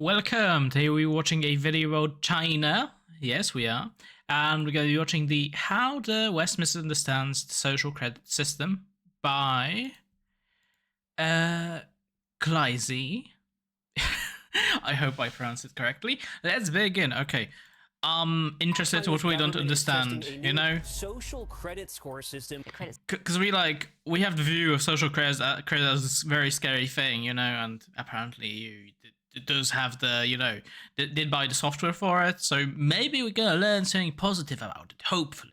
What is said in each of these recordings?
Welcome. Today we're watching a video about China. Yes, we are. And we're going to be watching the How the West Misunderstands the Social Credit System by Gleisy. I hope I pronounced it correctly. Let's begin. Okay. Interested in what we don't understand, you know? Social credit score system. Because we have the view of social credit as this very scary thing, you know, and apparently it does have the, you know, did buy the software for it, so maybe we're gonna learn something positive about it, hopefully.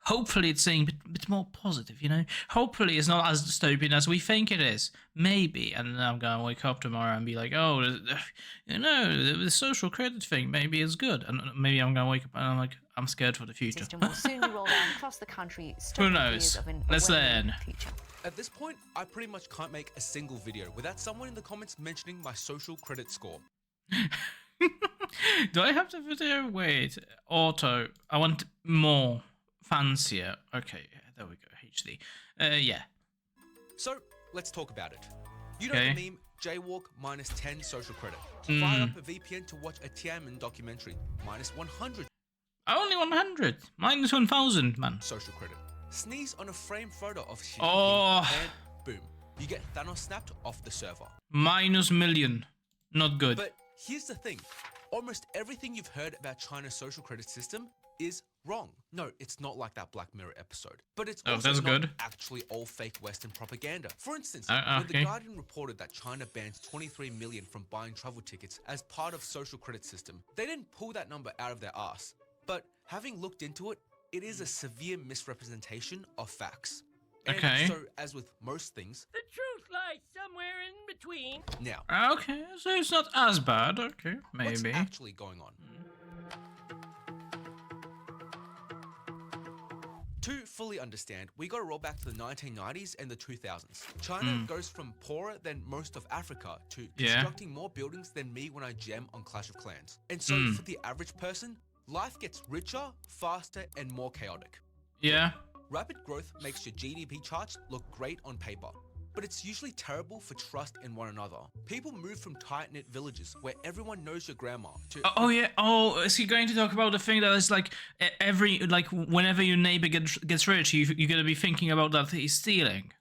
Hopefully it's something a bit more positive, you know? Hopefully it's not as dystopian as we think it is. Maybe. And then I'm gonna wake up tomorrow and be like, oh, you know, the social credit thing maybe is good. And maybe I'm gonna wake up and I'm like, I'm scared for the future. System will soon be rolled out across the country. Who knows? Let's learn. At this point, I pretty much can't make a single video without someone in the comments mentioning my social credit score. Do I have the video? Wait, auto. I want more fancier. Okay, there we go. HD. Yeah. So let's talk about it. You know the meme, jaywalk minus 10 social credit. Fire up a VPN to watch a Tiananmen documentary, minus 100. Only 100. Minus 1,000, man. Social credit. Sneeze on a framed photo of Xi Oh. Jinping and boom, you get Thanos snapped off the server. Minus million. Not good. But here's the thing. Almost everything you've heard about China's social credit system is wrong. No, it's not like that Black Mirror episode. But it's also that's not good. actually all fake Western propaganda. For instance, okay. when The Guardian reported that China bans 23 million from buying travel tickets as part of social credit system, they didn't pull that number out of their ass. But having looked into it, it is a severe misrepresentation of facts. And so, as with most things, The truth lies somewhere in between. now, Okay, so it's not as bad. Okay, maybe. what's actually going on? To fully understand, we gotta roll back to the 1990s and the 2000s. China goes from poorer than most of Africa to constructing more buildings than me when I jam on Clash of Clans. And so for the average person, life gets richer, faster, and more chaotic. Yeah. Rapid growth makes your GDP charts look great on paper, but it's usually terrible for trust in one another. People move from tight-knit villages where everyone knows your grandma to... Oh yeah. Oh, is he going to talk about the thing that is like whenever your neighbor gets rich, you're gonna be thinking about that he's stealing,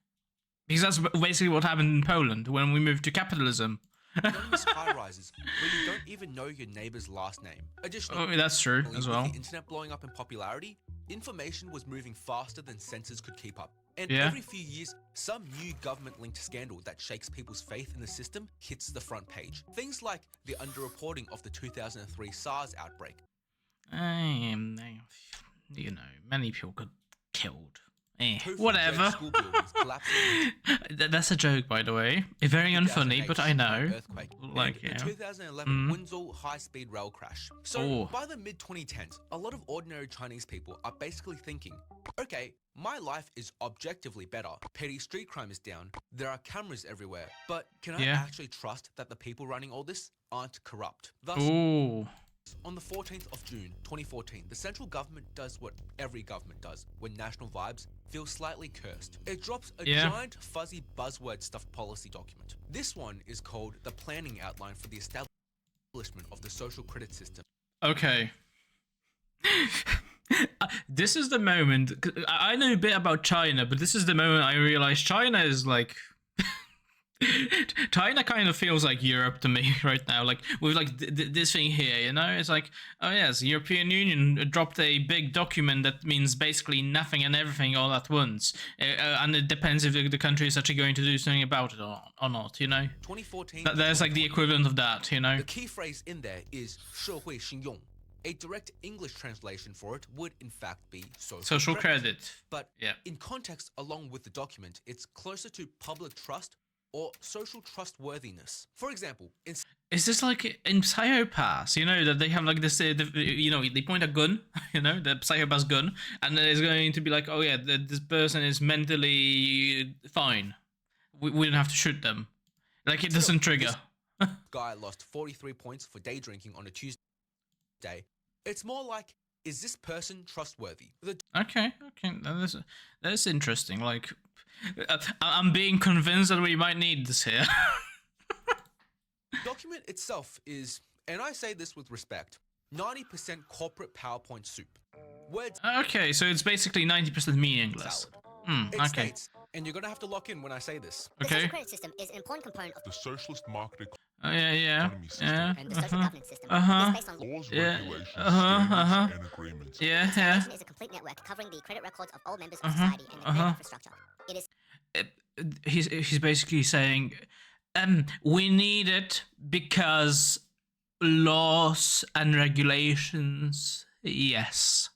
because that's basically what happened in Poland when we moved to capitalism. anonymous high-rises where you don't even know your neighbor's last name. Additionally, That's true as well. with the internet blowing up in popularity, information was moving faster than sensors could keep up. And Yeah. every few years, some new government-linked scandal that shakes people's faith in the system hits the front page. Things like the underreporting of the 2003 SARS outbreak. You know, many people got killed. Two Whatever. school buildings collapsing That's a joke, by the way. Very unfunny, 2008 but I know. Earthquake, Like, and yeah. the 2011 Windsor high-speed rail crash. So by the mid-2010s, a lot of ordinary Chinese people are basically thinking, okay, my life is objectively better. Petty street crime is down. There are cameras everywhere. But can I actually trust that the people running all this aren't corrupt? Thus, Ooh. on the 14th of June 2014, the central government does what every government does when national vibes feel slightly cursed. It drops a giant, fuzzy, buzzword-stuffed policy document. This one is called the Planning Outline for the Establishment of the Social Credit System. Okay. This is the moment. I know a bit about China, but this is the moment I realize China is like... China kind of feels like Europe to me right now, like with like this thing here, you know. It's like, oh yes, the European Union dropped a big document that means basically nothing and everything all at once, and it depends if the country is actually going to do something about it or not, you know. 2014. There's like the equivalent of that, you know. The key phrase in there is 社会信用. A direct English translation for it would in fact be social credit. But in context, along with the document, it's closer to public trust or social trustworthiness. For example, is this like in Psychopaths, you know, that they have like this, you know, they point a gun, you know, the Psychopath's gun, and it's going to be like, oh yeah, this person is mentally fine. We don't have to shoot them. Like it doesn't trigger. guy lost 43 points for day drinking on a Tuesday. It's more like, is this person trustworthy? Okay, that's interesting. Like, I'm being convinced that we might need this here. document itself is, and I say this with respect, 90% corporate PowerPoint soup. Words Okay, so it's basically 90% meaningless. salad. It Okay. states, and you're gonna have to lock in when I say this. The Okay. social credit system is an important component of The socialist market Oh, yeah. economy system. Yeah. and the social governance system. Uh-huh. It is based on Laws, Yeah. regulations, Uh-huh. standards, and agreements. Yeah. Information is a complete network covering the credit records of all members of society and the credit infrastructure. It is He's basically saying, we need it because laws and regulations. Yes.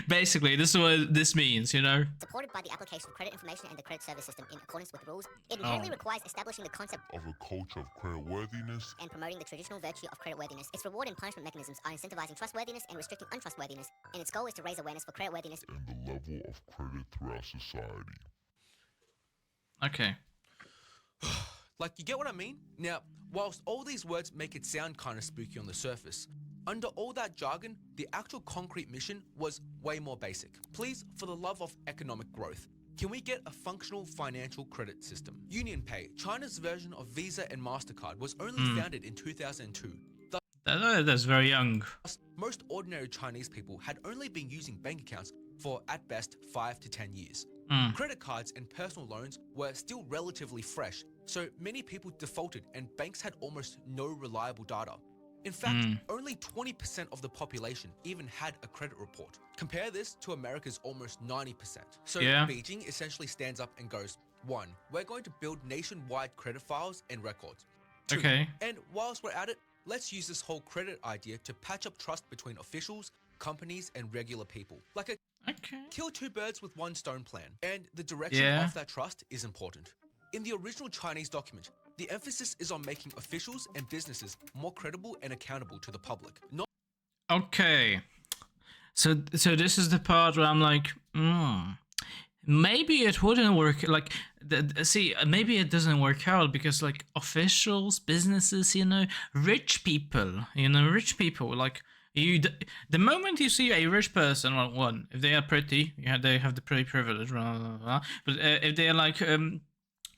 Basically, this is what this means, you know? supported by the application of credit information and the credit service system in accordance with rules. It inherently requires establishing the concept Of a culture of creditworthiness and promoting the traditional virtue of creditworthiness. Its reward and punishment mechanisms are incentivizing trustworthiness and restricting untrustworthiness, and its goal is to raise awareness for creditworthiness and the level of credit throughout society. Okay. Like, you get what I mean? Now, whilst all these words make it sound kind of spooky on the surface, under all that jargon, the actual concrete mission was way more basic. Please, for the love of economic growth, can we get a functional financial credit system? UnionPay, China's version of Visa and MasterCard, was only founded in 2002. That's very young. Thus, most ordinary Chinese people had only been using bank accounts for, at best, 5 to 10 years. Credit cards and personal loans were still relatively fresh, so many people defaulted and banks had almost no reliable data. In fact, only 20% of the population even had a credit report. Compare this to America's almost 90%. So Yeah. Beijing essentially stands up and goes, 1. We're going to build nationwide credit files and records. 2. Okay. And whilst we're at it, let's use this whole credit idea to patch up trust between officials, companies, and regular people. Like a Okay. kill two birds with one stone plan. And the direction Yeah. of that trust is important. In the original Chinese document, the emphasis is on making officials and businesses more credible and accountable to the public. Not Okay. So this is the part where I'm like, maybe it wouldn't work. Like, see, maybe it doesn't work out because, like, officials, businesses, you know, rich people, like, the moment you see a rich person, well, one, if they are pretty, they have the pretty privilege, blah, blah, blah. But if they're like,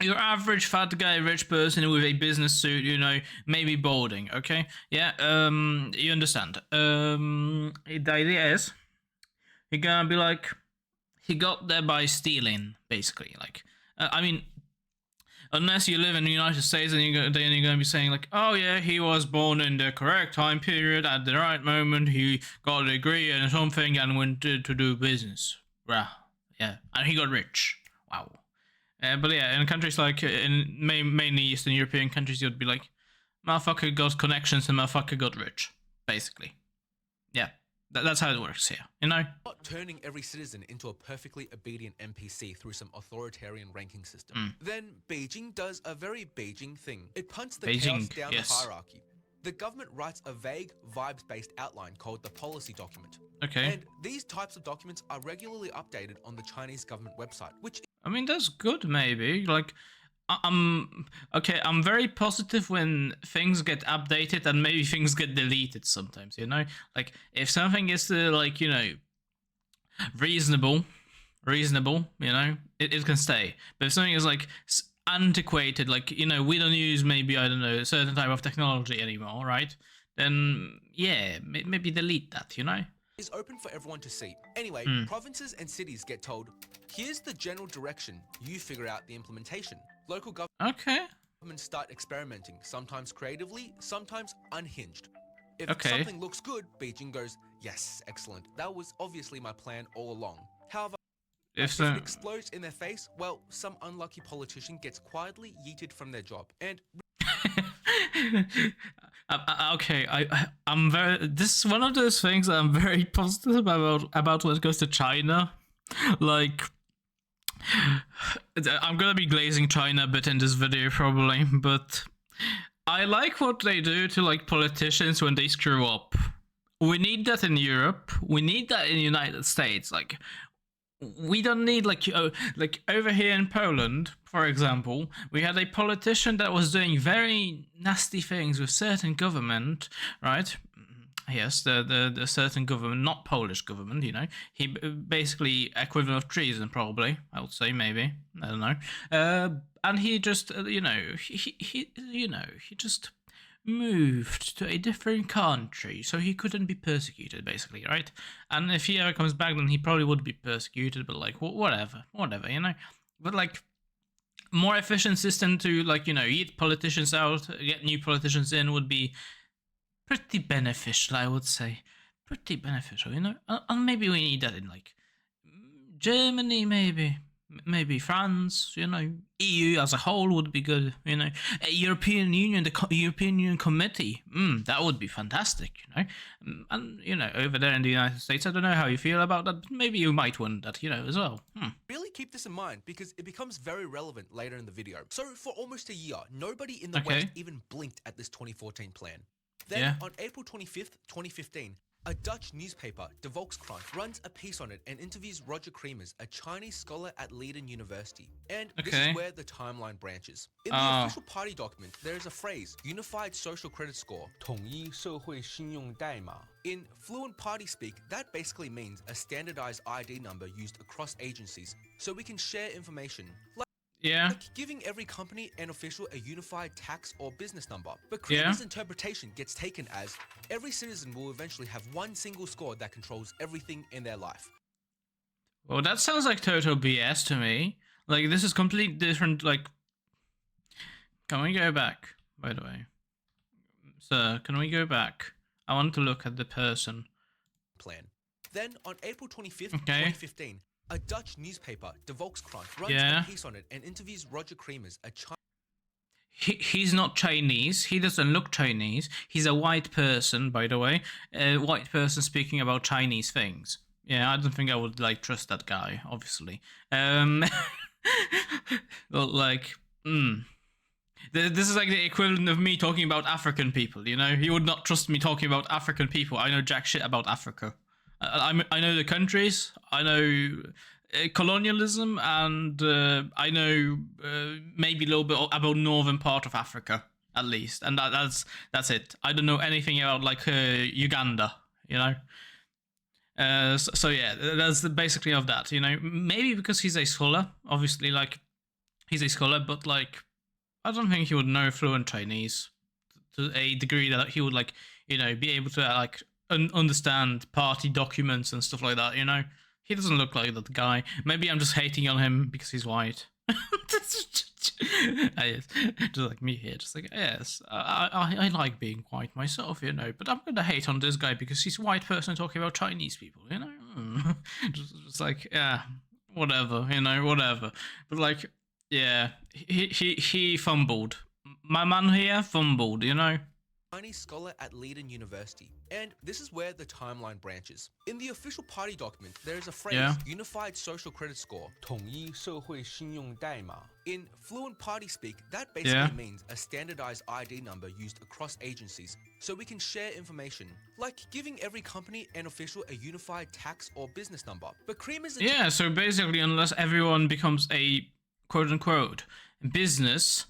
your average fat guy, rich person with a business suit, you know, maybe balding, okay? Yeah, you understand. The idea is, you're gonna be like, he got there by stealing, basically. Like, I mean, unless you live in the United States, then you're gonna be saying like, oh yeah, he was born in the correct time period at the right moment. He got a degree and something and went to do business. Rah, yeah, and he got rich. Wow. But yeah, in countries like mainly Eastern European countries, you'd be like, motherfucker got connections and motherfucker got rich, basically. Yeah, that's how it works here, you know? Not turning every citizen into a perfectly obedient NPC through some authoritarian ranking system. Then Beijing does a very Beijing thing. It punts the chaos down the hierarchy. The government writes a vague, vibes-based outline called the policy document. Okay. And these types of documents are regularly updated on the Chinese government website, which I mean, that's good, maybe. Like, I'm very positive when things get updated and maybe things get deleted sometimes, you know? Like, if something is, like, you know, reasonable, you know, it can stay. But if something is, like, antiquated, like, you know, we don't use maybe, I don't know, a certain type of technology anymore, right? Then, yeah, maybe delete that, you know? is open for everyone to see. Anyway, provinces and cities get told, here's the general direction, you figure out the implementation. Local governments start experimenting, sometimes creatively, sometimes unhinged. If something looks good, Beijing goes, yes, excellent. That was obviously my plan all along. However, if it explodes in their face, well, some unlucky politician gets quietly yeeted from their job. And I'm very. This is one of those things I'm very positive about when it goes to China. Like, I'm gonna be glazing China a bit in this video probably, but I like what they do to like politicians when they screw up. We need that in Europe. We need that in the United States. Like, we don't need like over here in Poland, for example, we had a politician that was doing very nasty things with certain government, right? Yes, the certain government, not Polish government, you know. He basically equivalent of treason, probably. I would say maybe. I don't know. And he just, he just moved to a different country so he couldn't be persecuted, basically, right? And if he ever comes back, then he probably would be persecuted, but like, whatever, you know? But like, more efficient system to, like, you know, eat politicians out, get new politicians in would be pretty beneficial, I would say. Pretty beneficial, you know? And maybe we need that in, like, Germany, maybe France, you know, EU as a whole would be good, you know, a European Union, the European Union Committee, that would be fantastic, you know, and, you know, over there in the United States, I don't know how you feel about that, but maybe you might want that, you know, as well. Really keep this in mind because it becomes very relevant later in the video. So for almost a year, nobody in the West even blinked at this 2014 plan. Then on April 25th, 2015, a Dutch newspaper, De Volkskrant, runs a piece on it and interviews Roger Creemers, a Chinese scholar at Leiden University. And this is where the timeline branches. In the official party document, there is a phrase, Unified Social Credit Score, 统一社会信用代码. In fluent party speak, that basically means a standardized ID number used across agencies, so we can share information. Like giving every company and official a unified tax or business number. But Creemer's interpretation gets taken as every citizen will eventually have one single score that controls everything in their life. Well, that sounds like total BS to me. Like, this is completely different, like... Can we go back, by the way? Sir, can we go back? I want to look at the person. Plan. Then, on April 25th, 2015, a Dutch newspaper, De Volkskrant, runs a piece on it and interviews Roger Creemers, a He's not Chinese. He doesn't look Chinese. He's a white person, by the way. A white person speaking about Chinese things. Yeah, I don't think I would, like, trust that guy, obviously. But, like, This is like the equivalent of me talking about African people, you know? You would not trust me talking about African people. I know jack shit about Africa. I know the countries, I know colonialism, and I know maybe a little bit about northern part of Africa, at least, and that's it. I don't know anything about, like, Uganda, you know. So yeah, that's basically of that, you know. Maybe because he's a scholar, obviously, like, he's a scholar, but, like, I don't think he would know fluent Chinese to a degree that he would, like, you know, be able to, like, understand party documents and stuff like that, you know? He doesn't look like that guy. Maybe I'm just hating on him because he's white. Just like me here, just like, yes, I like being white myself, you know, but I'm gonna hate on this guy because he's a white person talking about Chinese people, you know? just like, yeah, whatever, you know, whatever. But, like, yeah, he fumbled. My man here fumbled, you know? Chinese scholar at Leiden University. And this is where the timeline branches. In the official party document, there is a phrase, Unified Social Credit Score, 统一社会信用代码. In fluent party speak, that basically means a standardized ID number used across agencies, so we can share information, like giving every company and official a unified tax or business number. But Creemers... Yeah, so basically, unless everyone becomes a quote-unquote business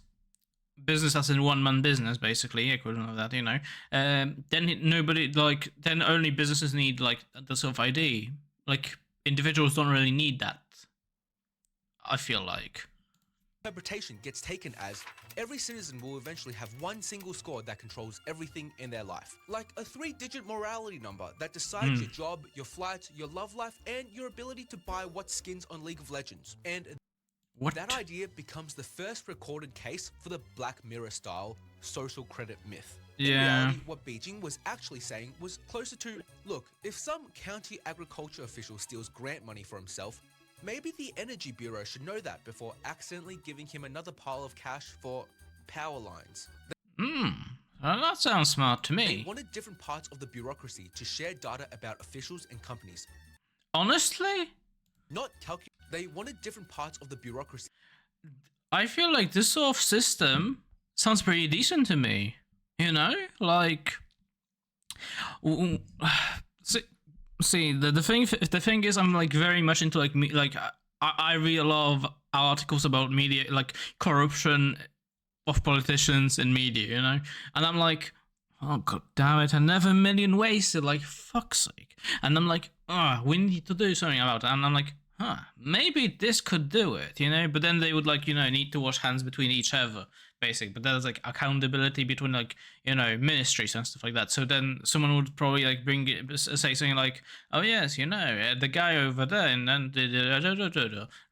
as in one-man business, basically, equivalent of that, you know, then nobody, like, then only businesses need, like, the self-ID. Like, individuals don't really need that, I feel like. Interpretation gets taken as every citizen will eventually have one single score that controls everything in their life. Like a 3-digit morality number that decides your job, your flights, your love life, and your ability to buy what skins on League of Legends. And that idea becomes the first recorded case for the Black Mirror style social credit myth. In reality, what Beijing was actually saying was closer to, look, if some county agriculture official steals grant money for himself, maybe the Energy Bureau should know that before accidentally giving him another pile of cash for power lines. Well, that sounds smart to me. They wanted different parts of the bureaucracy to share data about officials and companies. Honestly? Not calculate. They wanted different parts of the bureaucracy. I feel like this sort of system sounds pretty decent to me. You know, like, see, the thing is, I'm, like, very much into, like, I read a lot of articles about media, like, corruption of politicians in media, you know, and I'm like, oh, god damn it, another million wasted, like, fuck's sake. And I'm like, we need to do something about it. And I'm like, maybe this could do it, you know? But then they would, like, you know, need to wash hands between each other. basic, but there's like accountability between like, you know, ministries and stuff like that. So then someone would probably like say something like, oh yes, you know, the guy over there and then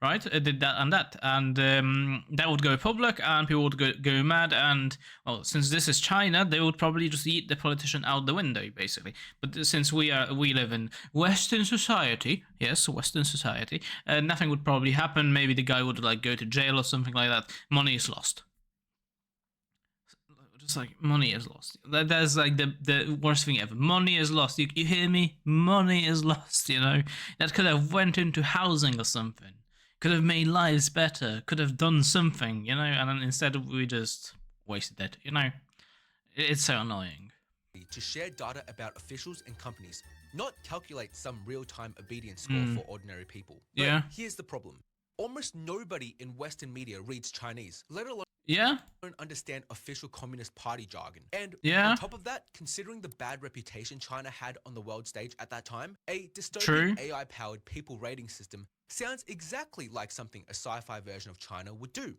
right did that and that, and that would go public and people would go mad, and well, since this is China, they would probably just eat the politician out the window basically. But since we live in Western society, yes, Western society, nothing would probably happen. Maybe the guy would like go to jail or something like that. Money is lost. Just like money is lost. That's like the worst thing ever. Money is lost. You hear me? Money is lost. You know, that could have went into housing or something. Could have made lives better. Could have done something. You know, and then instead we just wasted it. You know, it's so annoying. To share data about officials and companies, not calculate some real-time obedience score for ordinary people. But yeah. Here's the problem. Almost nobody in Western media reads Chinese, let alone understand official Communist Party jargon. And on top of that, considering the bad reputation China had on the world stage at that time, a dystopian AI-powered people rating system sounds exactly like something a sci-fi version of China would do.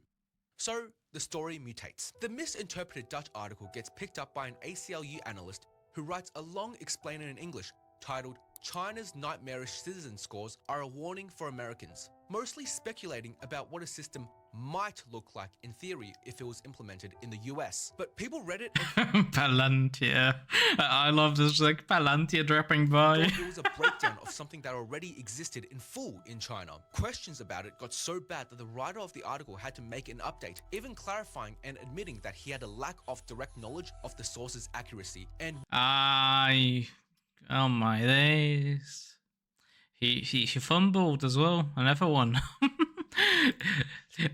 So, the story mutates. The misinterpreted Dutch article gets picked up by an ACLU analyst who writes a long explainer in English titled China's Nightmarish Citizen Scores Are a Warning for Americans, mostly speculating about what a system might look like in theory if it was implemented in the US. But people read it and Palantir. I love this, like, Palantir dropping by. thought it was a breakdown of something that already existed in full in China. Questions about it got so bad that the writer of the article had to make an update, even clarifying and admitting that he had a lack of direct knowledge of the source's accuracy. And oh my days. He fumbled as well, another one.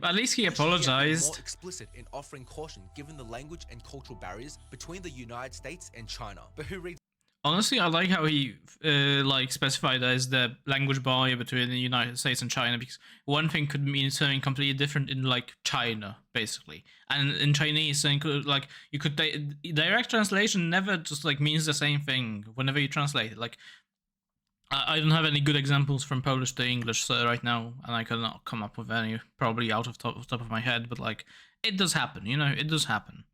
At least he apologized. More explicit in offering caution given the language and cultural barriers between the United States and China. But who reads? Honestly, I like how he like specified as the language barrier between the United States and China, because one thing could mean something completely different in like China, basically, and in Chinese, and like you could direct translation never just like means the same thing whenever you translate it. Like I don't have any good examples from Polish to English right now, and I cannot come up with any probably out of top of my head, but like it does happen, you know, it does happen.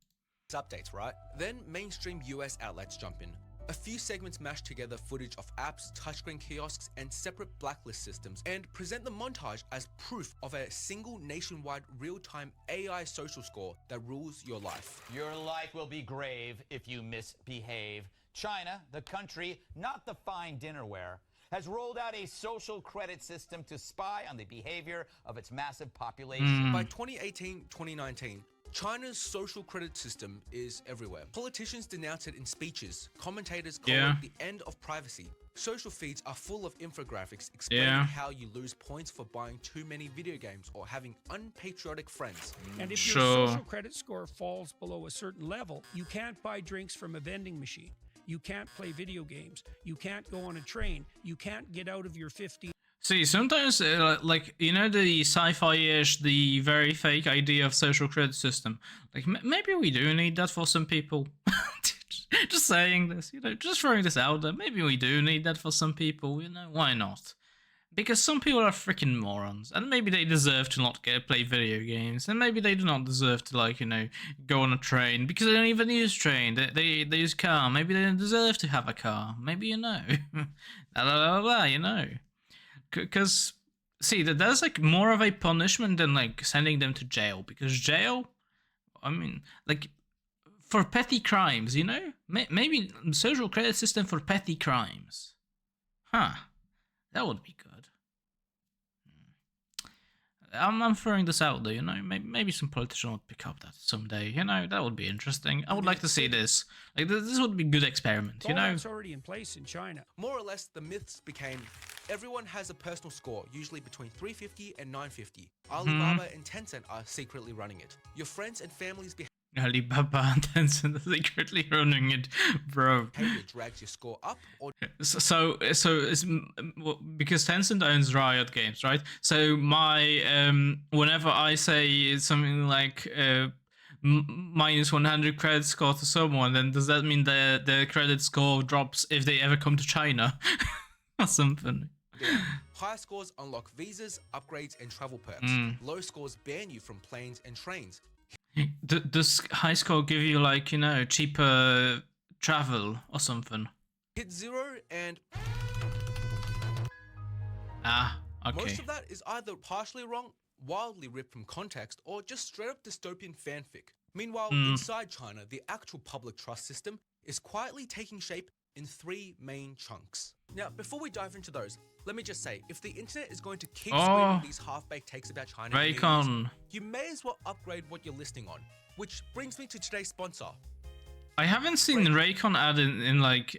Updates, right? Then mainstream US outlets jump in. A few segments mash together footage of apps, touchscreen kiosks, and separate blacklist systems, and present the montage as proof of a single nationwide real-time AI social score that rules your life. Your life will be grave if you misbehave. China, the country, not the fine dinnerware, has rolled out a social credit system to spy on the behavior of its massive population. By 2018-2019, China's social credit system is everywhere. Politicians denounce it in speeches. Commentators call it the end of privacy. Social feeds are full of infographics explaining how you lose points for buying too many video games or having unpatriotic friends. And if your social credit score falls below a certain level, you can't buy drinks from a vending machine. You can't play video games. You can't go on a train. You can't get out of your 50. See, sometimes, like, you know, the sci-fi-ish, the very fake idea of social credit system. Like, maybe we do need that for some people. Just saying this, you know, just throwing this out there. Maybe we do need that for some people, you know, why not? Because some people are freaking morons, and maybe they deserve to not play video games, and maybe they do not deserve to, like, you know, go on a train, because they don't even use train, they use car. Maybe they don't deserve to have a car. Maybe, you know. Blah, blah, blah, blah, you know. Because, see, that's like more of a punishment than like sending them to jail. Because jail, I mean, like, for petty crimes, you know? Maybe social credit system for petty crimes. Huh. That would be good. I'm throwing this out there, you know? Maybe some politician would pick up that someday, you know? That would be interesting. I would like to see this. Like, this would be a good experiment, you know? It's already in place in China. More or less, the myths became everyone has a personal score, usually between 350 and 950. Alibaba and Tencent are secretly running it. Your friends and families Alibaba and Tencent are secretly running it, bro. behavior drags your score up or So it's because Tencent owns Riot Games, right? So my whenever I say something like minus 100 credit score to someone, then does that mean the credit score drops if they ever come to China or something? high scores unlock visas, upgrades, and travel perks. Low scores ban you from planes and trains. Does high score give you like, you know, cheaper travel or something? Hit 0 and Ah, okay. most of that is either partially wrong, wildly ripped from context, or just straight up dystopian fanfic. Meanwhile, inside China, the actual public trust system is quietly taking shape in 3 main chunks. Now, before we dive into those, let me just say, if the internet is going to keep screaming these half-baked takes about China, Raycon. you may as well upgrade what you're listening on. Which brings me to today's sponsor. I haven't seen Raycon ad in like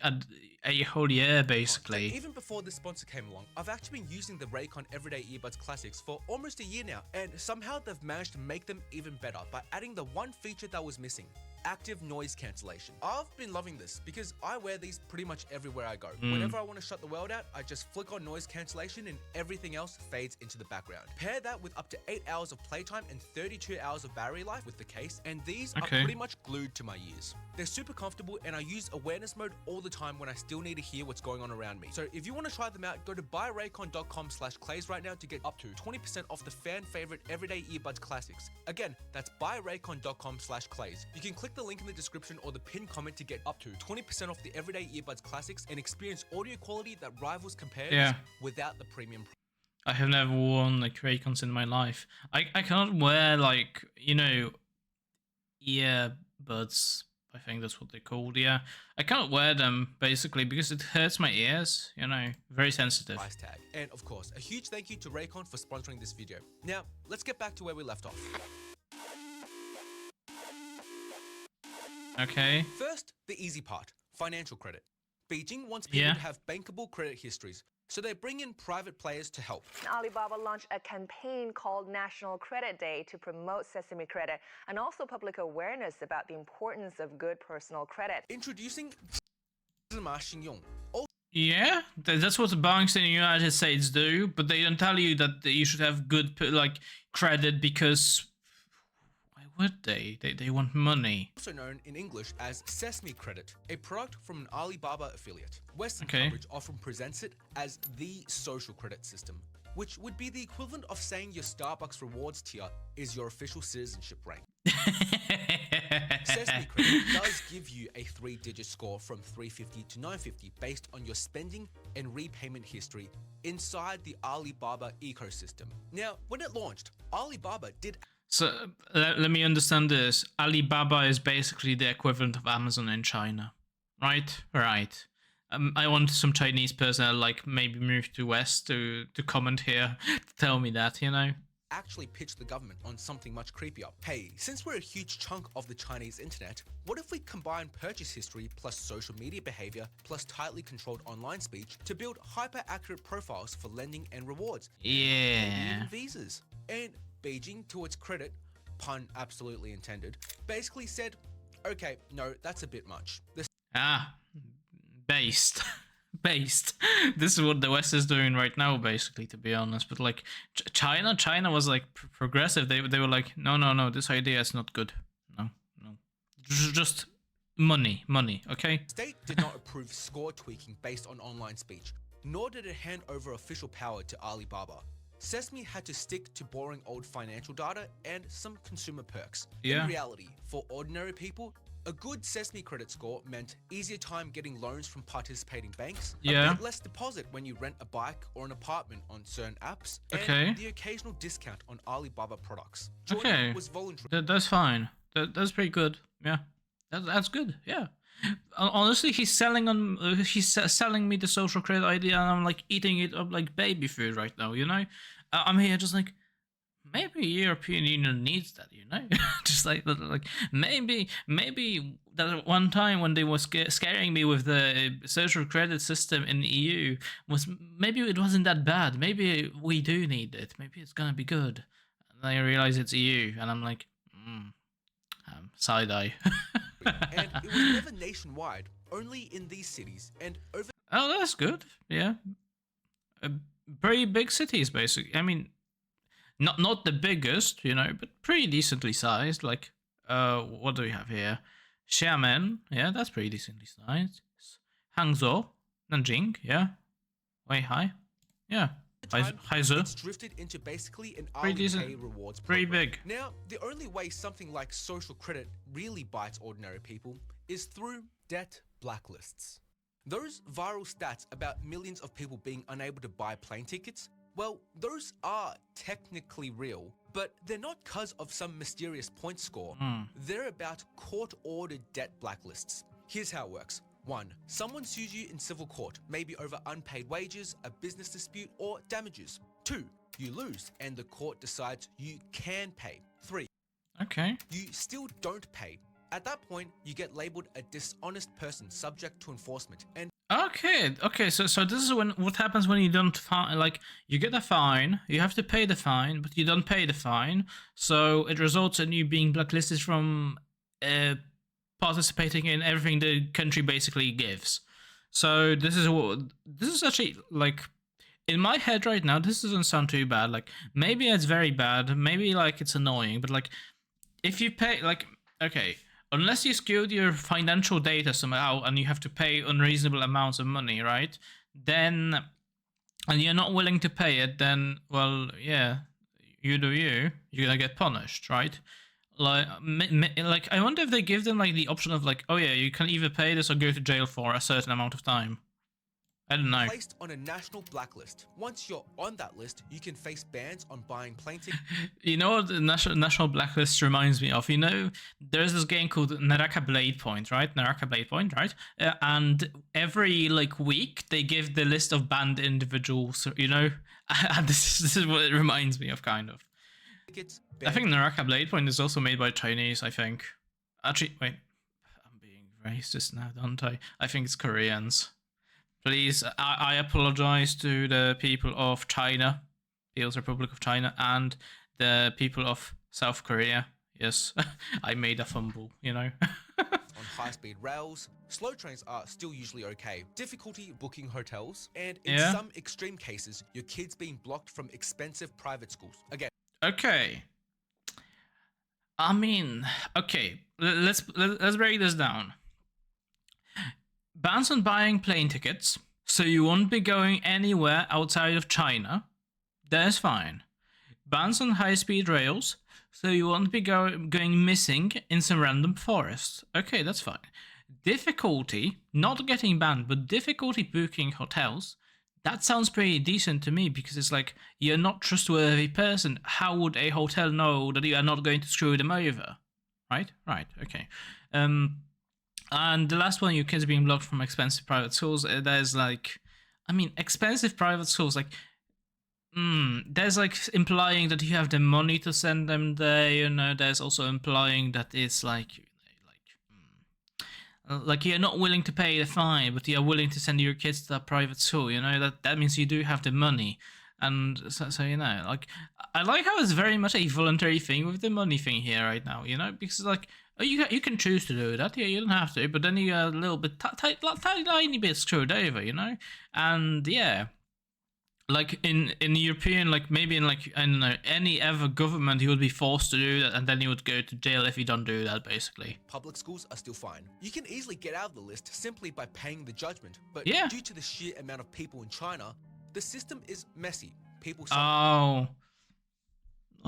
a whole year, basically. So even before this sponsor came along, I've actually been using the Raycon Everyday Earbuds Classics for almost a year now, and somehow they've managed to make them even better by adding the one feature that was missing: active noise cancellation. I've been loving this because I wear these pretty much everywhere I go. Whenever I want to shut the world out, I just flick on noise cancellation and everything else fades into the background. Pair that with up to 8 hours of playtime and 32 hours of battery life with the case, and these are pretty much glued to my ears. They're super comfortable, and I use awareness mode all the time when I still need to hear what's going on around me. So if you want to try them out, go to buyraycon.com/clays right now to get up to 20% off the fan favorite Everyday Earbuds Classics. Again, that's buyraycon.com/clays. You can click the link in the description or the pinned comment to get up to 20% off the Everyday Earbuds Classics and experience audio quality that rivals compares without the premium price. I have never worn like Raycons in my life. I cannot wear like, you know, earbuds. I think that's what they're called, yeah. I can't wear them, basically, because it hurts my ears, you know, very sensitive. Price tag. And of course, a huge thank you to Raycon for sponsoring this video. Now, let's get back to where we left off. Okay. First, the easy part, financial credit. Beijing wants people to have bankable credit histories, so they bring in private players to help. Alibaba launched a campaign called National Credit Day to promote Sesame Credit and also public awareness about the importance of good personal credit. Introducing yeah, that's what the banks in the United States do, but they don't tell you that you should have good like credit because why would they? They want money. Also known in English as Sesame Credit, a product from an Alibaba affiliate. Western coverage often presents it as the social credit system, which would be the equivalent of saying your Starbucks rewards tier is your official citizenship rank. Sesame Credit does give you a 3-digit score from 350 to 950 based on your spending and repayment history inside the Alibaba ecosystem. Now, when it launched, Alibaba did... So let me understand this. Alibaba is basically the equivalent of Amazon in China, right? Right. I want some Chinese person like maybe move to West to comment here to tell me that, you know. Actually pitched the government on something much creepier. Hey, since we're a huge chunk of the Chinese internet, what if we combine purchase history plus social media behavior plus tightly controlled online speech to build hyper-accurate profiles for lending and rewards? Yeah. And visas. And Beijing, to its credit, pun absolutely intended, basically said, okay, no, that's a bit much. Based. This is what the West is doing right now, basically, to be honest. But like China was like progressive. They were like, no, this idea is not good. No, just money, okay? State did not approve score tweaking based on online speech, nor did it hand over official power to Alibaba. Sesame had to stick to boring old financial data and some consumer perks. In reality, for ordinary people, a good Sesame credit score meant easier time getting loans from participating banks, a bit less deposit when you rent a bike or an apartment on certain apps, and the occasional discount on Alibaba products. Joining was voluntary. That's fine. That's pretty good. Yeah, that's good. Yeah. Honestly, he's selling me the social credit idea, and I'm like eating it up like baby food right now. You know, I'm here just like, maybe European Union needs that, you know. Just like maybe that one time when they were scaring me with the social credit system in the EU maybe it wasn't that bad. Maybe we do need it. Maybe it's gonna be good. And I realize it's EU, and I'm like, side eye. And it was never nationwide, only in these cities and over. Oh, that's good. Yeah, very big cities, basically. I mean, not the biggest, you know, but pretty decently sized. Like, what do we have here? Xiamen, yeah, that's pretty decently sized. Hangzhou, Nanjing, yeah, Weihai, yeah. time, Heiser. it's drifted into basically an Pretty decent. Alipay rewards Pretty program. big. Now, the only way something like social credit really bites ordinary people is through debt blacklists. Those viral stats about millions of people being unable to buy plane tickets, well, those are technically real, but they're not because of some mysterious point score. They're about court-ordered debt blacklists. Here's how it works. 1. Someone sues you in civil court, maybe over unpaid wages, a business dispute, or damages. 2. You lose, and the court decides you can pay. 3. Okay. You still don't pay. At that point, you get labeled a dishonest person subject to enforcement. And Okay. So this is what happens when you don't like you get a fine, you have to pay the fine, but you don't pay the fine, so it results in you being blacklisted from participating in everything the country basically gives. So this is actually like in my head right now. This doesn't sound too bad. Like maybe it's very bad, maybe like it's annoying, but like if you pay like okay. Unless you skewed your financial data somehow and you have to pay unreasonable amounts of money, right? Then, and you're not willing to pay it, then, well, yeah, you do you. You're gonna get punished, right? Like, like I wonder if they give them like the option of like, oh yeah, you can either pay this or go to jail for a certain amount of time. I don't know. Placed on a national blacklist. Once you're on that list, you can face bans on buying plane tickets. You know what the national blacklist reminds me of? You know, there's this game called Naraka Blade Point, right? Right? And every like week they give the list of banned individuals. You know, and this is what it reminds me of, kind of. I think Naraka Blade Point is also made by Chinese. I think. Actually, wait, I'm being racist now, don't I? I think it's Koreans. Please, I apologize to the people of China, People's Republic of China, and the people of South Korea. Yes, I made a fumble, you know. On high-speed rails, slow trains are still usually okay. Difficulty booking hotels, and in some extreme cases, your kids being blocked from expensive private schools. Again. Okay. I mean, okay, let's break this down. Bans on buying plane tickets, so you won't be going anywhere outside of China. That is fine. Bans on high-speed rails, so you won't be going missing in some random forest. Okay, that's fine. Difficulty, not getting banned, but difficulty booking hotels. That sounds pretty decent to me, because it's like, you're not a trustworthy person. How would a hotel know that you are not going to screw them over? Right, okay. And the last one, your kids being blocked from expensive private schools. There's like, I mean, expensive private schools, like, there's like implying that you have the money to send them there, you know. There's also implying that it's like you're not willing to pay the fine, but you're willing to send your kids to that private school, you know. That means you do have the money. And so you know, like, I like how it's very much a voluntary thing with the money thing here right now, you know, because like, you can choose to do that, yeah, you don't have to, but then you get a little bit tiny bit screwed over, you know. And yeah, like in European, like maybe in like, I don't know, any other government, you would be forced to do that, and then you would go to jail if you don't do that, basically. Public schools are still fine. You can easily get out of the list simply by paying the judgment, but due to the sheer amount of people in China, the system is messy. People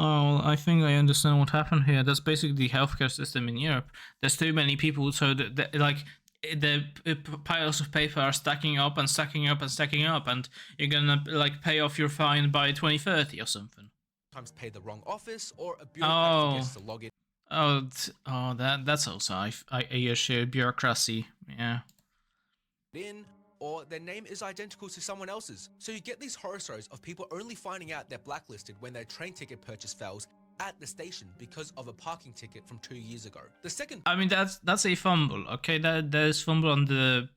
Oh, I think I understand what happened here. That's basically the healthcare system in Europe. There's too many people, so like the piles of paper are stacking up and stacking up and stacking up, and you're gonna like pay off your fine by 2030 or something. Sometimes pay the wrong office, or a bureaucrat forgets to log in. That's also I issue bureaucracy. Yeah. Or their name is identical to someone else's. So you get these horror stories of people only finding out they're blacklisted when their train ticket purchase fails at the station because of a parking ticket from 2 years ago. The second, I mean, that's a fumble. Okay, there's fumble on the.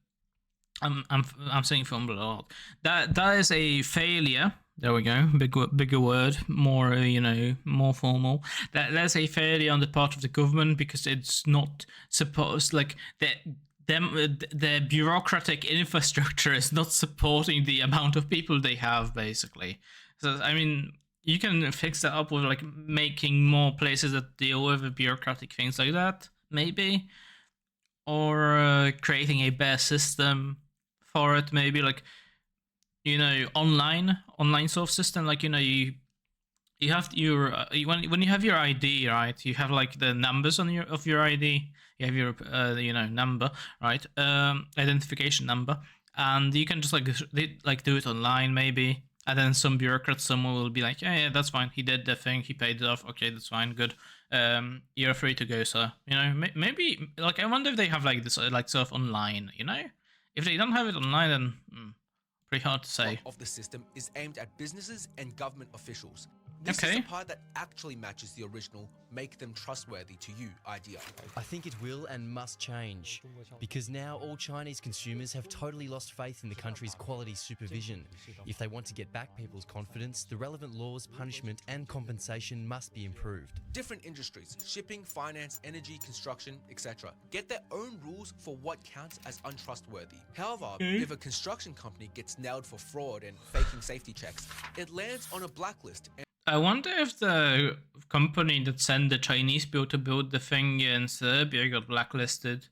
I'm saying fumble a lot. That is a failure. There we go. Bigger word, more you know, more formal. That's a failure on the part of the government, because it's not supposed, like, the bureaucratic infrastructure is not supporting the amount of people they have, basically. So I mean, you can fix that up with like making more places that deal with bureaucratic things like that, maybe, or creating a better system for it, maybe. Like, you know, online sort of system. Like, you know, you have your when you have your ID, right? You have like the numbers on your ID. You have your you know, number, right? Identification number, and you can just like do it online maybe. And then some bureaucrat, someone will be like, yeah, that's fine. He did the thing. He paid it off. Okay, that's fine. Good. You're free to go, sir. You know, maybe like I wonder if they have like this like sort of online. You know, if they don't have it online, then pretty hard to say. Of the system is aimed at businesses and government officials. This is Okay. the part that actually matches the original make them trustworthy to you idea. I think it will and must change, because now all Chinese consumers have totally lost faith in the country's quality supervision. If they want to get back people's confidence, the relevant laws, punishment and compensation must be improved. Different industries, shipping, finance, energy, construction, etc., get their own rules for what counts as untrustworthy. However, if a construction company gets nailed for fraud and faking safety checks, it lands on a blacklist. I wonder if the company that sent the Chinese people to build the thing in Serbia got blacklisted.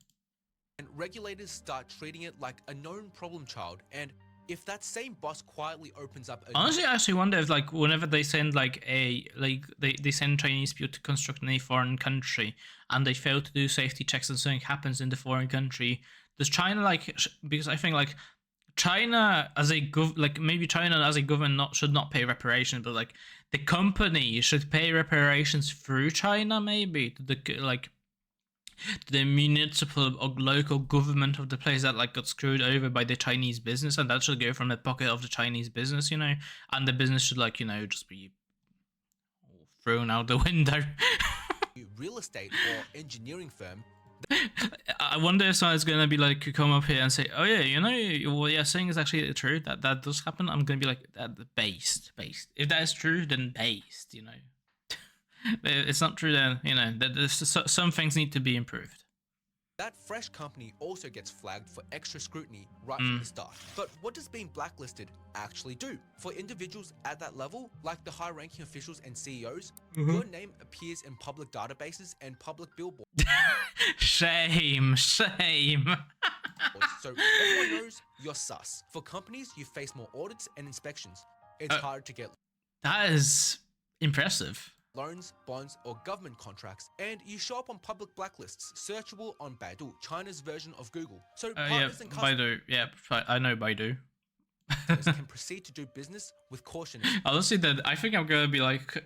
And regulators start treating it like a known problem child, and if that same boss quietly opens up a Honestly, I actually wonder if like whenever they send like they send Chinese people to construct in a foreign country and they fail to do safety checks and something happens in the foreign country, does China like because I think like China as a maybe China as a government should not pay reparations, but like the company should pay reparations through China maybe to the municipal or local government of the place that like got screwed over by the Chinese business, and that should go from the pocket of the Chinese business, you know, and the business should like, you know, just be thrown out the window. real estate or engineering firm. I wonder if someone's gonna be like come up here and say, oh yeah, you know what you're saying is actually true, that does happen. I'm gonna be like, based. If that is true, then based, you know. But if it's not true, then you know that some things need to be improved. That fresh company also gets flagged for extra scrutiny right from the start. But what does being blacklisted actually do? For individuals at that level, like the high-ranking officials and CEOs, your name appears in public databases and public billboards. Shame. So everyone knows you're sus. For companies, you face more audits and inspections. It's hard to get That is impressive. loans, bonds, or government contracts, and you show up on public blacklists, searchable on Baidu, China's version of Google. So Yeah, partners and customers Baidu. Yeah, I know Baidu. can proceed to do business with caution. Honestly, that I think I'm gonna be like,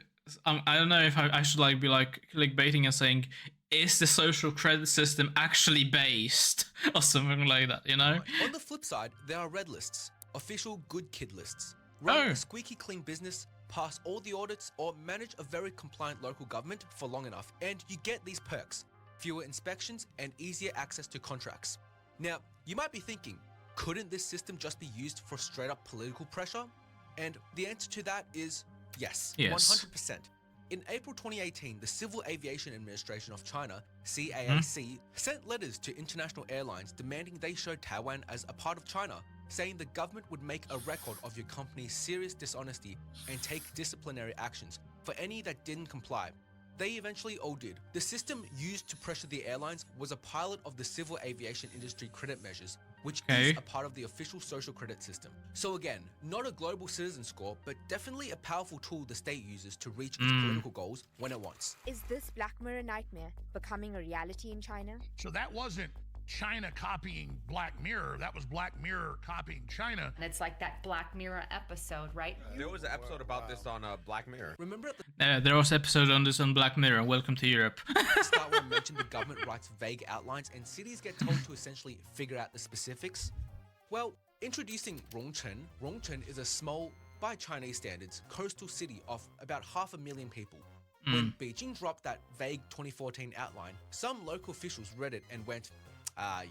I don't know if I should like be like clickbaiting and saying, is the social credit system actually based or something like that, you know? On the flip side, there are red lists, official good kid lists. Run a squeaky clean business, pass all the audits, or manage a very compliant local government for long enough, and you get these perks: fewer inspections and easier access to contracts. Now, you might be thinking, couldn't this system just be used for straight up political pressure? And the answer to that is yes. 100%. In April 2018, the Civil Aviation Administration of China, CAAC, sent letters to international airlines demanding they show Taiwan as a part of China, saying the government would make a record of your company's serious dishonesty and take disciplinary actions for any that didn't comply. They eventually all did. The system used to pressure the airlines was a pilot of the civil aviation industry credit measures, which is a part of the official social credit system. So again, not a global citizen score, but definitely a powerful tool the state uses to reach its political goals when it wants. Is this Black Mirror nightmare becoming a reality in China? So that wasn't China copying Black Mirror, that was Black Mirror copying China. And it's like that Black Mirror episode, right? There was an episode about this on Black Mirror. Remember at the There was an episode on this on Black Mirror. Welcome to Europe. start when I mentioned the government writes vague outlines and cities get told to essentially figure out the specifics? Well, introducing Rongchen. Rongchen is a small, by Chinese standards, coastal city of about 500,000 people. When Beijing dropped that vague 2014 outline, some local officials read it and went,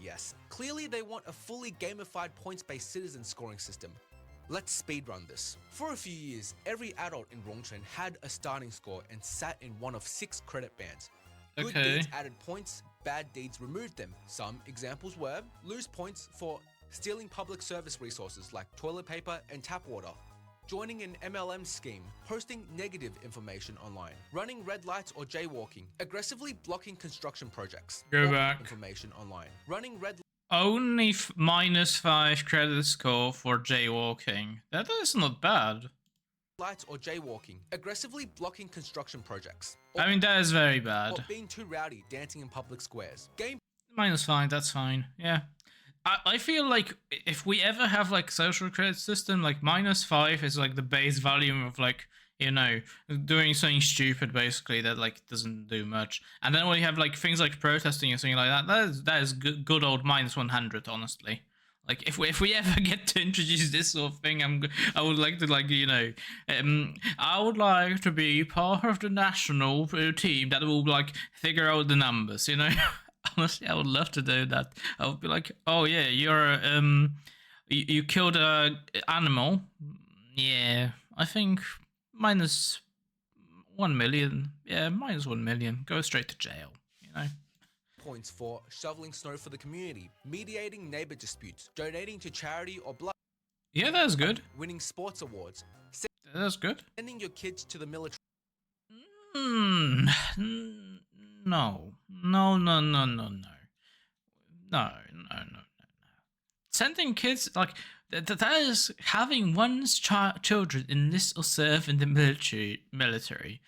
yes. Clearly they want a fully gamified points-based citizen scoring system. Let's speedrun this. For a few years, every adult in Rongchen had a starting score and sat in one of 6 credit bands. Good deeds added points, bad deeds removed them. Some examples were lose points for stealing public service resources like toilet paper and tap water, joining an MLM scheme, posting negative information online, running red lights or jaywalking, aggressively blocking construction projects, Go back. information online, running red Only -5 credit score for jaywalking. That is not bad. Lights or jaywalking, aggressively blocking construction projects. I mean, that is very bad. Or being too rowdy, dancing in public squares. Game -5, that's fine. Yeah. I feel like if we ever have like social credit system, like -5 is like the base value of like, you know, doing something stupid basically that like doesn't do much. And then when you have like things like protesting or something like that, that is good old -100, honestly. Like if we ever get to introduce this sort of thing, I would like to, like, you know, I would like to be part of the national team that will like figure out the numbers, you know. Honestly, I would love to do that. I would be like, oh yeah, you killed a animal. Yeah, I think -1 million. Yeah, -1 million. Go straight to jail, you know. Points for shoveling snow for the community, mediating neighbor disputes, donating to charity or blood. Yeah, that's good. Winning sports awards. That's good. Sending your kids to the military. No. No, no, no, no, no, no. No, no, no, no, no. Sending kids, like, that is having one's children enlist or serve in the military.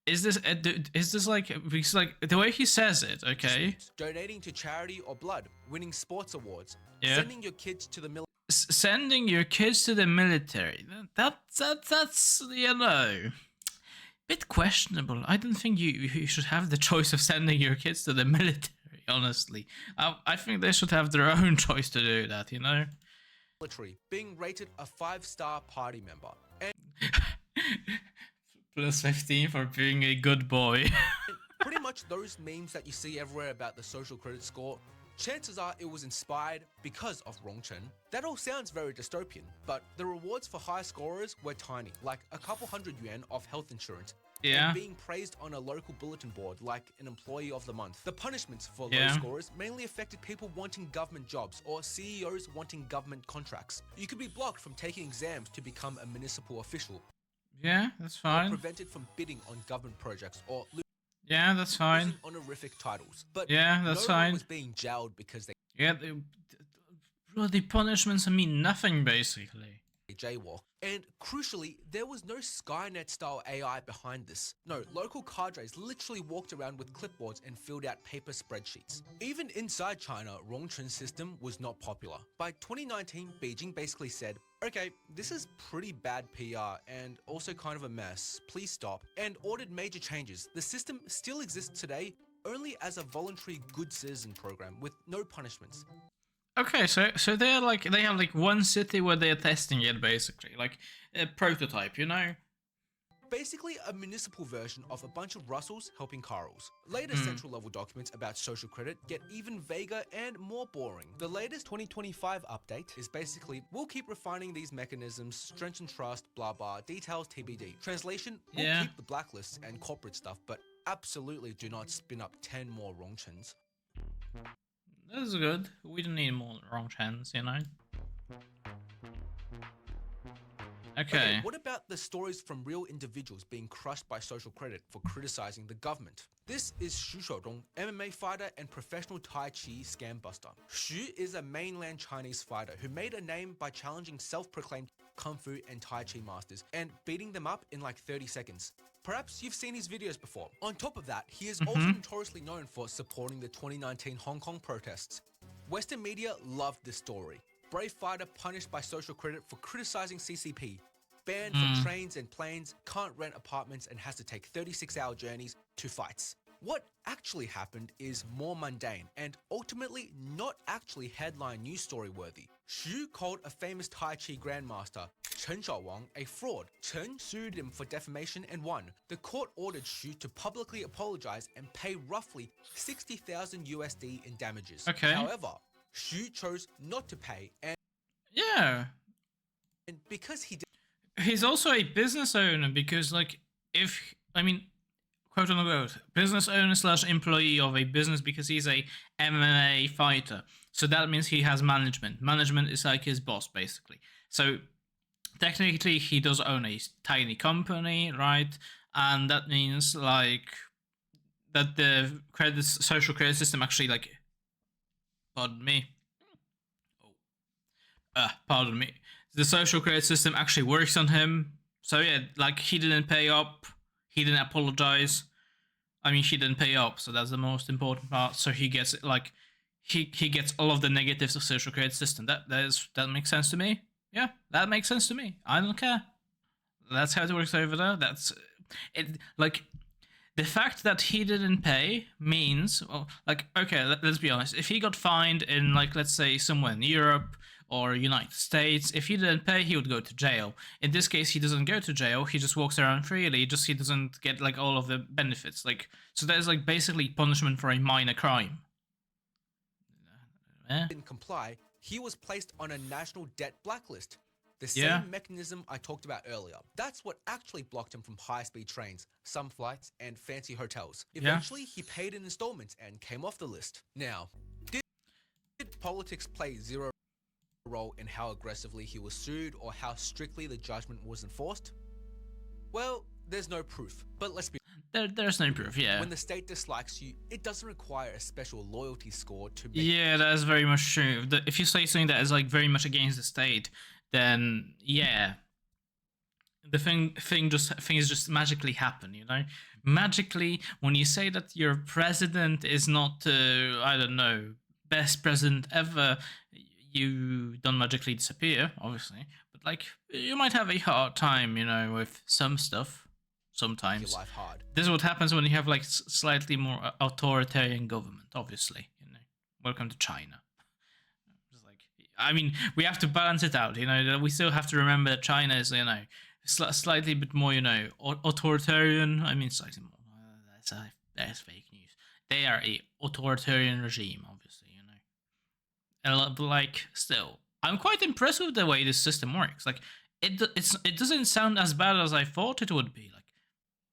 Is this like, because like the way he says it, okay? Donating to charity or blood, winning sports awards, Yeah. sending your kids to the military. Sending your kids to the military. That's, you know, bit questionable. I don't think you should have the choice of sending your kids to the military, honestly. I think they should have their own choice to do that, you know? Military, being rated a 5-star party member. And +15 for being a good boy. pretty much those memes that you see everywhere about the social credit score, chances are it was inspired because of Rongchen. That all sounds very dystopian, but the rewards for high scorers were tiny, like a couple $100 off health insurance. Yeah. And being praised on a local bulletin board like an employee of the month. The punishments for low Yeah. scorers mainly affected people wanting government jobs or CEOs wanting government contracts. You could be blocked from taking exams to become a municipal official. Yeah, that's Or fine. prevented from bidding on government projects or Yeah, that's fine. losing honorific titles. But Yeah, that's no one fine. was being jailed because they Yeah, the punishments mean nothing, basically. jaywalk. And crucially, there was no Skynet-style AI behind this. No, local cadres literally walked around with clipboards and filled out paper spreadsheets. Even inside China, Rongchen's system was not popular. By 2019, Beijing basically said, okay, this is pretty bad PR and also kind of a mess, please stop, and ordered major changes. The system still exists today only as a voluntary good citizen program with no punishments. Okay, so they have like one city where they're testing it, basically, like a prototype, you know? Basically a municipal version of a bunch of Russells helping Carls. Later central level documents about social credit get even vaguer and more boring. The latest 2025 update is basically, we'll keep refining these mechanisms, strengthen trust, blah blah, details TBD. Translation, we'll keep the blacklists and corporate stuff, but absolutely do not spin up 10 more Rongchens. That's good. We don't need more Rongchens, you know? Okay. What about the stories from real individuals being crushed by social credit for criticizing the government? This is Xu Shoudong, MMA fighter and professional Tai Chi scam buster. Xu is a mainland Chinese fighter who made a name by challenging self-proclaimed Kung Fu and Tai Chi masters and beating them up in like 30 seconds. Perhaps you've seen his videos before. On top of that, he is also notoriously known for supporting the 2019 Hong Kong protests. Western media loved this story. Brave fighter punished by social credit for criticizing CCP. Banned from trains and planes, can't rent apartments and has to take 36-hour journeys to fights. What actually happened is more mundane and ultimately not actually headline news story worthy. Xu called a famous Tai Chi grandmaster, Chen Shaowang, a fraud. Chen sued him for defamation and won. The court ordered Xu to publicly apologize and pay roughly 60,000 USD in damages. Okay. However, Xu chose not to pay and because he did. He's also a business owner because, like, quote unquote, business owner / employee of a business because he's a MMA fighter. So that means he has management. Management is like his boss, basically. So technically, he does own a tiny company, right? And that means, like, that the social credit system actually, like, pardon me. Pardon me. The social credit system actually works on him. So yeah, like he didn't pay up, he didn't apologize. I mean, he didn't pay up, so that's the most important part. So he gets like, he gets all of the negatives of social credit system. That makes sense to me. Yeah, that makes sense to me. I don't care. That's how it works over there. That's it. Like, the fact that he didn't pay means, well, like, okay, let's be honest. If he got fined in, like, let's say somewhere in Europe or United States, if he didn't pay, he would go to jail. In this case, he doesn't go to jail. He just walks around freely. Just he doesn't get like all of the benefits. Like, so that is like basically punishment for a minor crime. Didn't comply. He was placed on a national debt blacklist. The same mechanism I talked about earlier. That's what actually blocked him from high-speed trains, some flights, and fancy hotels. Eventually, he paid in installments and came off the list. Now, did politics play zero role in how aggressively he was sued or how strictly the judgment was enforced? Well, there's no proof, but let's be there's no proof, yeah. When the state dislikes you, it doesn't require a special loyalty score to make Yeah, that is very much true. If you say something that is like very much against the state, then yeah, the things just magically happen, you know. Magically, when you say that your president is not, I don't know, best president ever, you don't magically disappear, obviously. But like, you might have a hard time, you know, with some stuff. Sometimes your life hard. This is what happens when you have like slightly more authoritarian government. Obviously, you know. Welcome to China. I mean, we have to balance it out, you know. We still have to remember that China is, you know, slightly bit more, you know, authoritarian. I mean, slightly more. That's fake news. They are a authoritarian regime, obviously, you know. And like, still, I'm quite impressed with the way this system works. Like, it doesn't sound as bad as I thought it would be. Like,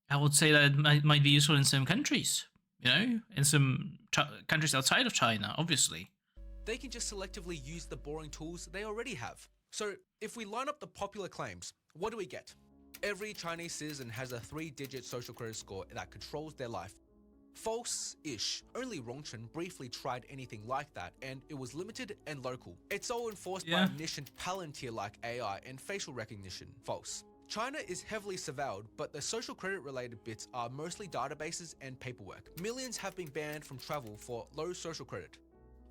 I would say that it might be useful in some countries, you know, in some countries outside of China, obviously. They can just selectively use the boring tools they already have. So if we line up the popular claims, what do we get? Every Chinese citizen has a 3-digit social credit score that controls their life. False-ish. Only Rongchen briefly tried anything like that, and it was limited and local. It's all enforced by omniscient Palantir-like AI and facial recognition. False. China is heavily surveilled, but the social credit-related bits are mostly databases and paperwork. Millions have been banned from travel for low social credit.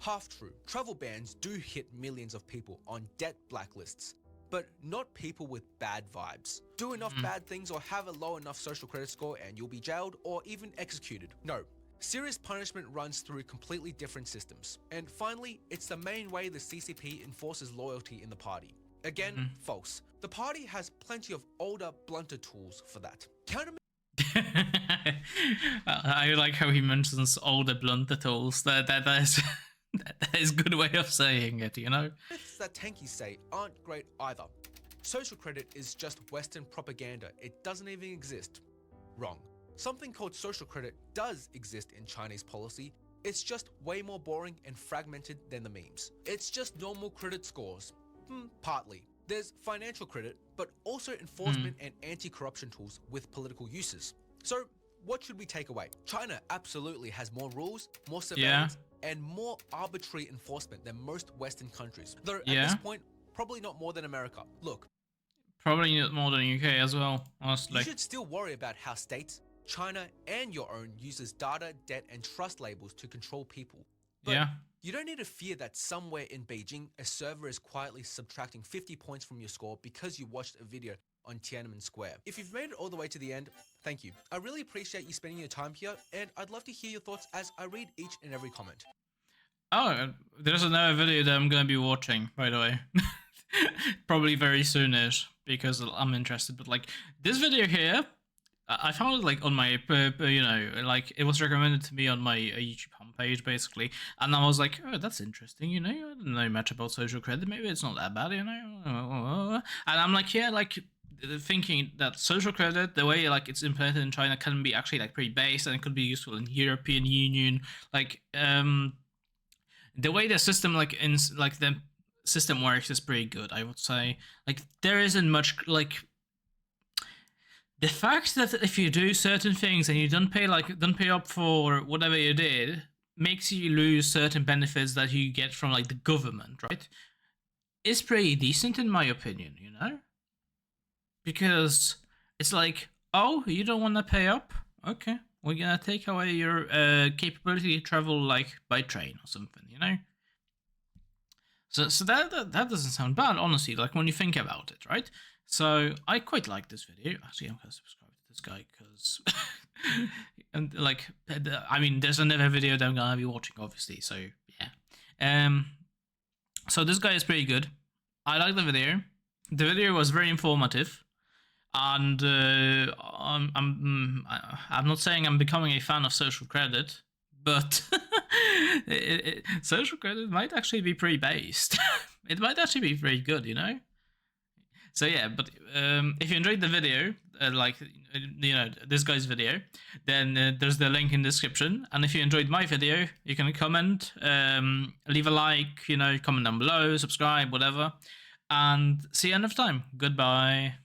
Half true. Travel bans do hit millions of people on debt blacklists, but not people with bad vibes. Do enough bad things or have a low enough social credit score and you'll be jailed or even executed. No. Serious punishment runs through completely different systems. And finally, it's the main way the CCP enforces loyalty in the party. Again, false. The party has plenty of older, blunter tools for that. I like how he mentions older, blunter tools. That is a good way of saying it, you know? Myths that tankies say aren't great either. Social credit is just Western propaganda. It doesn't even exist. Wrong. Something called social credit does exist in Chinese policy. It's just way more boring and fragmented than the memes. It's just normal credit scores. Partly. There's financial credit, but also enforcement and anti-corruption tools with political uses. So, what should we take away? China absolutely has more rules, more surveillance, and more arbitrary enforcement than most Western countries. Though at this point, probably not more than America. Look. Probably not more than UK as well, honestly. You should still worry about how states, China, and your own uses data, debt, and trust labels to control people. But you don't need to fear that somewhere in Beijing, a server is quietly subtracting 50 points from your score because you watched a video on Tiananmen Square. If you've made it all the way to the end, thank you. I really appreciate you spending your time here, and I'd love to hear your thoughts as I read each and every comment. Oh, there's another video that I'm gonna be watching, by the way. Probably very soonish, because I'm interested. But like, this video here, I found it like on my, you know, like it was recommended to me on my YouTube homepage basically, and I was like, oh, that's interesting, you know, I don't know much about social credit, maybe it's not that bad, you know, and I'm like, yeah, like thinking that social credit, the way like it's implemented in China, can be actually like pretty based and it could be useful in European Union, like the way the system like in like the system works is pretty good, I would say. Like there isn't much like. The fact that if you do certain things and you don't pay up for whatever you did, makes you lose certain benefits that you get from like the government, right? It's pretty decent in my opinion, you know? Because it's like, oh, you don't want to pay up? Okay, we're gonna take away your capability to travel like by train or something, you know? So that doesn't sound bad, honestly, like when you think about it, right? So I quite like this video. Actually, I'm gonna subscribe to this guy because, and like, I mean, there's another video that I'm gonna be watching, obviously. So yeah. So this guy is pretty good. I like the video. The video was very informative, and I'm not saying I'm becoming a fan of social credit, but social credit might actually be pretty based. It might actually be pretty good, you know? So yeah, but if you enjoyed the video, like, you know, this guy's video, then there's the link in the description. And if you enjoyed my video, you can comment, leave a like, you know, comment down below, subscribe, whatever. And see you another time. Goodbye.